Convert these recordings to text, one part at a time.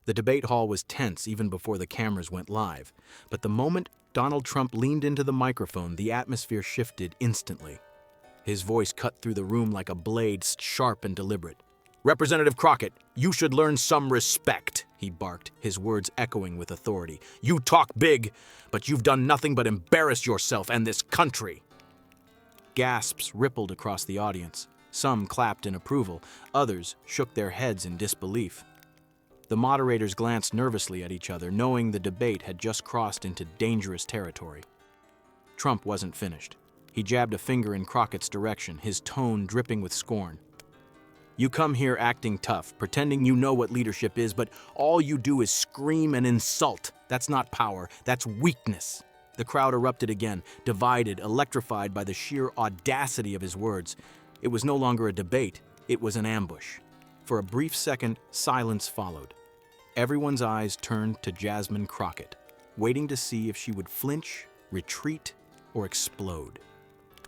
The debate hall was tense even before the cameras went live, but the moment Donald Trump leaned into the microphone, the atmosphere shifted instantly. His voice cut through the room like a blade, sharp and deliberate. "Representative Crockett, you should learn some respect," he barked, his words echoing with authority. "You talk big, but you've done nothing but embarrass yourself and this country." Gasps rippled across the audience. Some clapped in approval, others shook their heads in disbelief. The moderators glanced nervously at each other, knowing the debate had just crossed into dangerous territory. Trump wasn't finished. He jabbed a finger in Crockett's direction, his tone dripping with scorn. "You come here acting tough, pretending you know what leadership is, but all you do is scream and insult. That's not power, that's weakness." The crowd erupted again, divided, electrified by the sheer audacity of his words. It was no longer a debate, it was an ambush. For a brief second, silence followed. Everyone's eyes turned to Jasmine Crockett, waiting to see if she would flinch, retreat, or explode.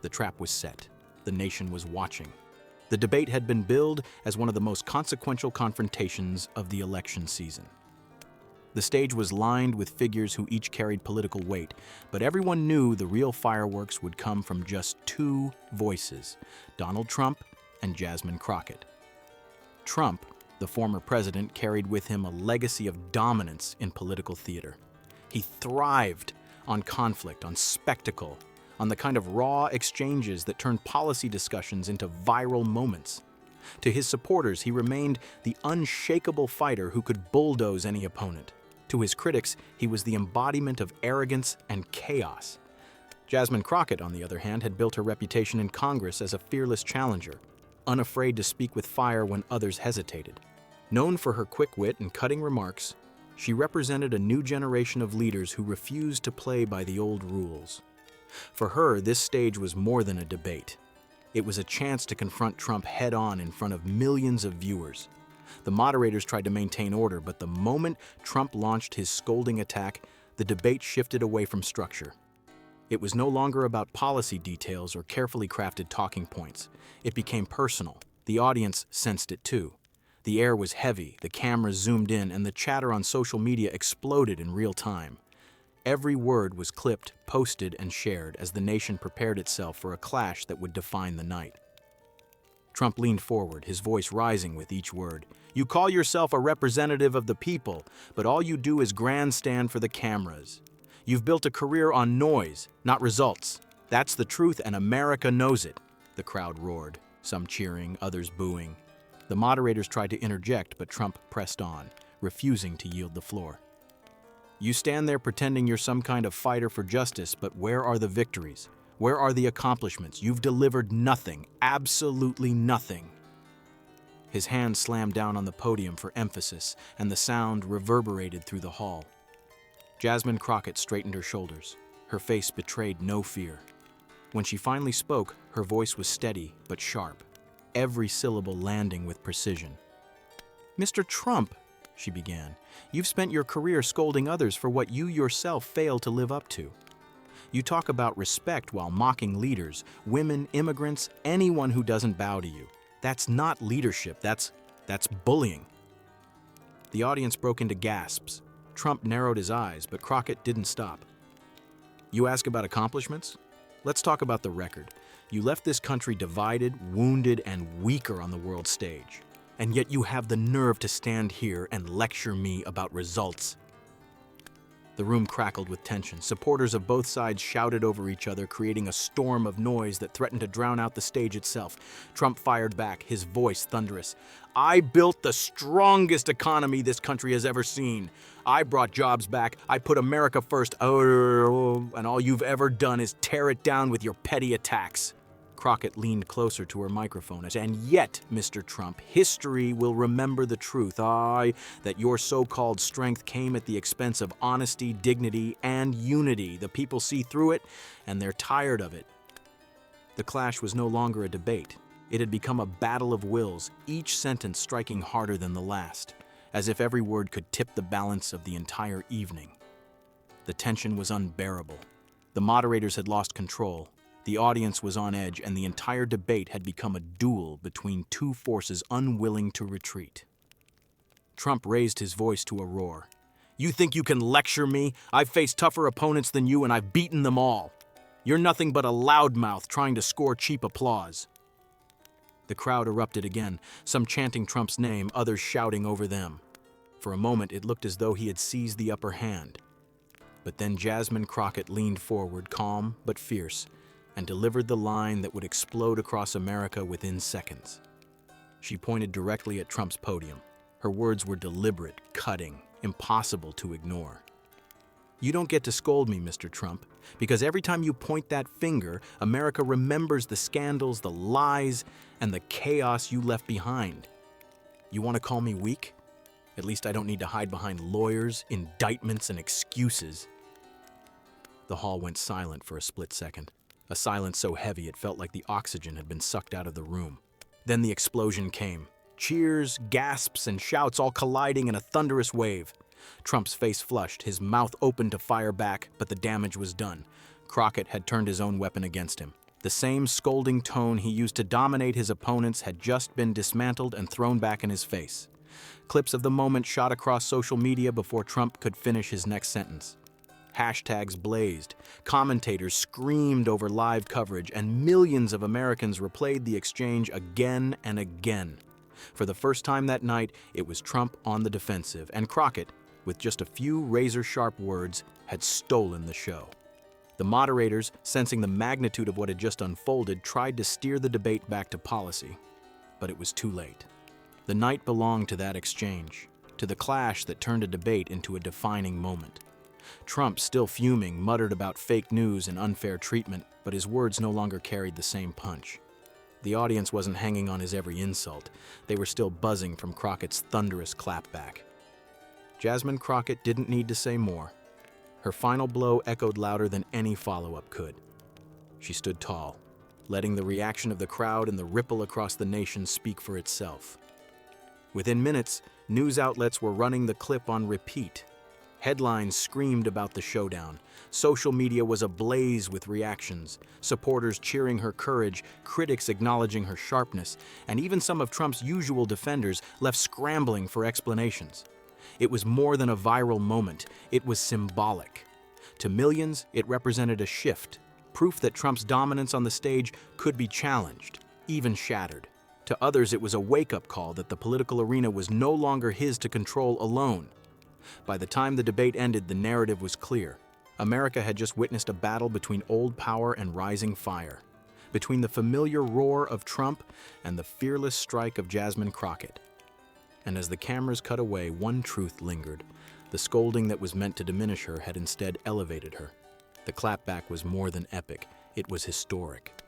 The trap was set. The nation was watching. The debate had been billed as one of the most consequential confrontations of the election season. The stage was lined with figures who each carried political weight, but everyone knew the real fireworks would come from just two voices, Donald Trump and Jasmine Crockett. Trump, the former president, carried with him a legacy of dominance in political theater. He thrived on conflict, on spectacle, on the kind of raw exchanges that turned policy discussions into viral moments. To his supporters, he remained the unshakable fighter who could bulldoze any opponent. To his critics, he was the embodiment of arrogance and chaos. Jasmine Crockett, on the other hand, had built her reputation in Congress as a fearless challenger, unafraid to speak with fire when others hesitated. Known for her quick wit and cutting remarks, she represented a new generation of leaders who refused to play by the old rules. For her, this stage was more than a debate. It was a chance to confront Trump head-on in front of millions of viewers. The moderators tried to maintain order, but the moment Trump launched his scolding attack, the debate shifted away from structure. It was no longer about policy details or carefully crafted talking points. It became personal. The audience sensed it too. The air was heavy, the cameras zoomed in, and the chatter on social media exploded in real time. Every word was clipped, posted, and shared as the nation prepared itself for a clash that would define the night. Trump leaned forward, his voice rising with each word. "You call yourself a representative of the people, but all you do is grandstand for the cameras. You've built a career on noise, not results. That's the truth, and America knows it." The crowd roared, some cheering, others booing. The moderators tried to interject, but Trump pressed on, refusing to yield the floor. "You stand there pretending you're some kind of fighter for justice, but where are the victories? Where are the accomplishments? You've delivered nothing, absolutely nothing." His hand slammed down on the podium for emphasis, and the sound reverberated through the hall. Jasmine Crockett straightened her shoulders. Her face betrayed no fear. When she finally spoke, her voice was steady but sharp, every syllable landing with precision. "Mr. Trump," she began, "you've spent your career scolding others for what you yourself failed to live up to. You talk about respect while mocking leaders, women, immigrants, anyone who doesn't bow to you. That's not leadership, that's bullying." The audience broke into gasps. Trump narrowed his eyes, but Crockett didn't stop. "You ask about accomplishments? Let's talk about the record. You left this country divided, wounded, and weaker on the world stage. And yet you have the nerve to stand here and lecture me about results." The room crackled with tension. Supporters of both sides shouted over each other, creating a storm of noise that threatened to drown out the stage itself. Trump fired back, his voice thunderous. "I built the strongest economy this country has ever seen. I brought jobs back. I put America first. And all you've ever done is tear it down with your petty attacks." Crockett leaned closer to her microphone. "And yet, Mr. Trump, history will remember the truth, that your so-called strength came at the expense of honesty, dignity, and unity. The people see through it, and they're tired of it." The clash was no longer a debate. It had become a battle of wills, each sentence striking harder than the last, as if every word could tip the balance of the entire evening. The tension was unbearable. The moderators had lost control. The audience was on edge, and the entire debate had become a duel between two forces unwilling to retreat. Trump raised his voice to a roar. "You think you can lecture me? I've faced tougher opponents than you and I've beaten them all. You're nothing but a loudmouth trying to score cheap applause." The crowd erupted again, some chanting Trump's name, others shouting over them. For a moment, it looked as though he had seized the upper hand. But then Jasmine Crockett leaned forward, calm but fierce, and delivered the line that would explode across America within seconds. She pointed directly at Trump's podium. Her words were deliberate, cutting, impossible to ignore. "You don't get to scold me, Mr. Trump, because every time you point that finger, America remembers the scandals, the lies, and the chaos you left behind. You want to call me weak? At least I don't need to hide behind lawyers, indictments, and excuses." The hall went silent for a split second, a silence so heavy it felt like the oxygen had been sucked out of the room. Then the explosion came. Cheers, gasps, and shouts all colliding in a thunderous wave. Trump's face flushed, his mouth opened to fire back, but the damage was done. Crockett had turned his own weapon against him. The same scolding tone he used to dominate his opponents had just been dismantled and thrown back in his face. Clips of the moment shot across social media before Trump could finish his next sentence. Hashtags blazed, commentators screamed over live coverage, and millions of Americans replayed the exchange again and again. For the first time that night, it was Trump on the defensive, and Crockett, with just a few razor-sharp words, had stolen the show. The moderators, sensing the magnitude of what had just unfolded, tried to steer the debate back to policy, but it was too late. The night belonged to that exchange, to the clash that turned a debate into a defining moment. Trump, still fuming, muttered about fake news and unfair treatment, but his words no longer carried the same punch. The audience wasn't hanging on his every insult. They were still buzzing from Crockett's thunderous clapback. Jasmine Crockett didn't need to say more. Her final blow echoed louder than any follow-up could. She stood tall, letting the reaction of the crowd and the ripple across the nation speak for itself. Within minutes, news outlets were running the clip on repeat. Headlines screamed about the showdown. Social media was ablaze with reactions, supporters cheering her courage, critics acknowledging her sharpness, and even some of Trump's usual defenders left scrambling for explanations. It was more than a viral moment, it was symbolic. To millions, it represented a shift, proof that Trump's dominance on the stage could be challenged, even shattered. To others, it was a wake-up call that the political arena was no longer his to control alone. By the time the debate ended, the narrative was clear. America had just witnessed a battle between old power and rising fire, between the familiar roar of Trump and the fearless strike of Jasmine Crockett. And as the cameras cut away, one truth lingered. The scolding that was meant to diminish her had instead elevated her. The clapback was more than epic, it was historic.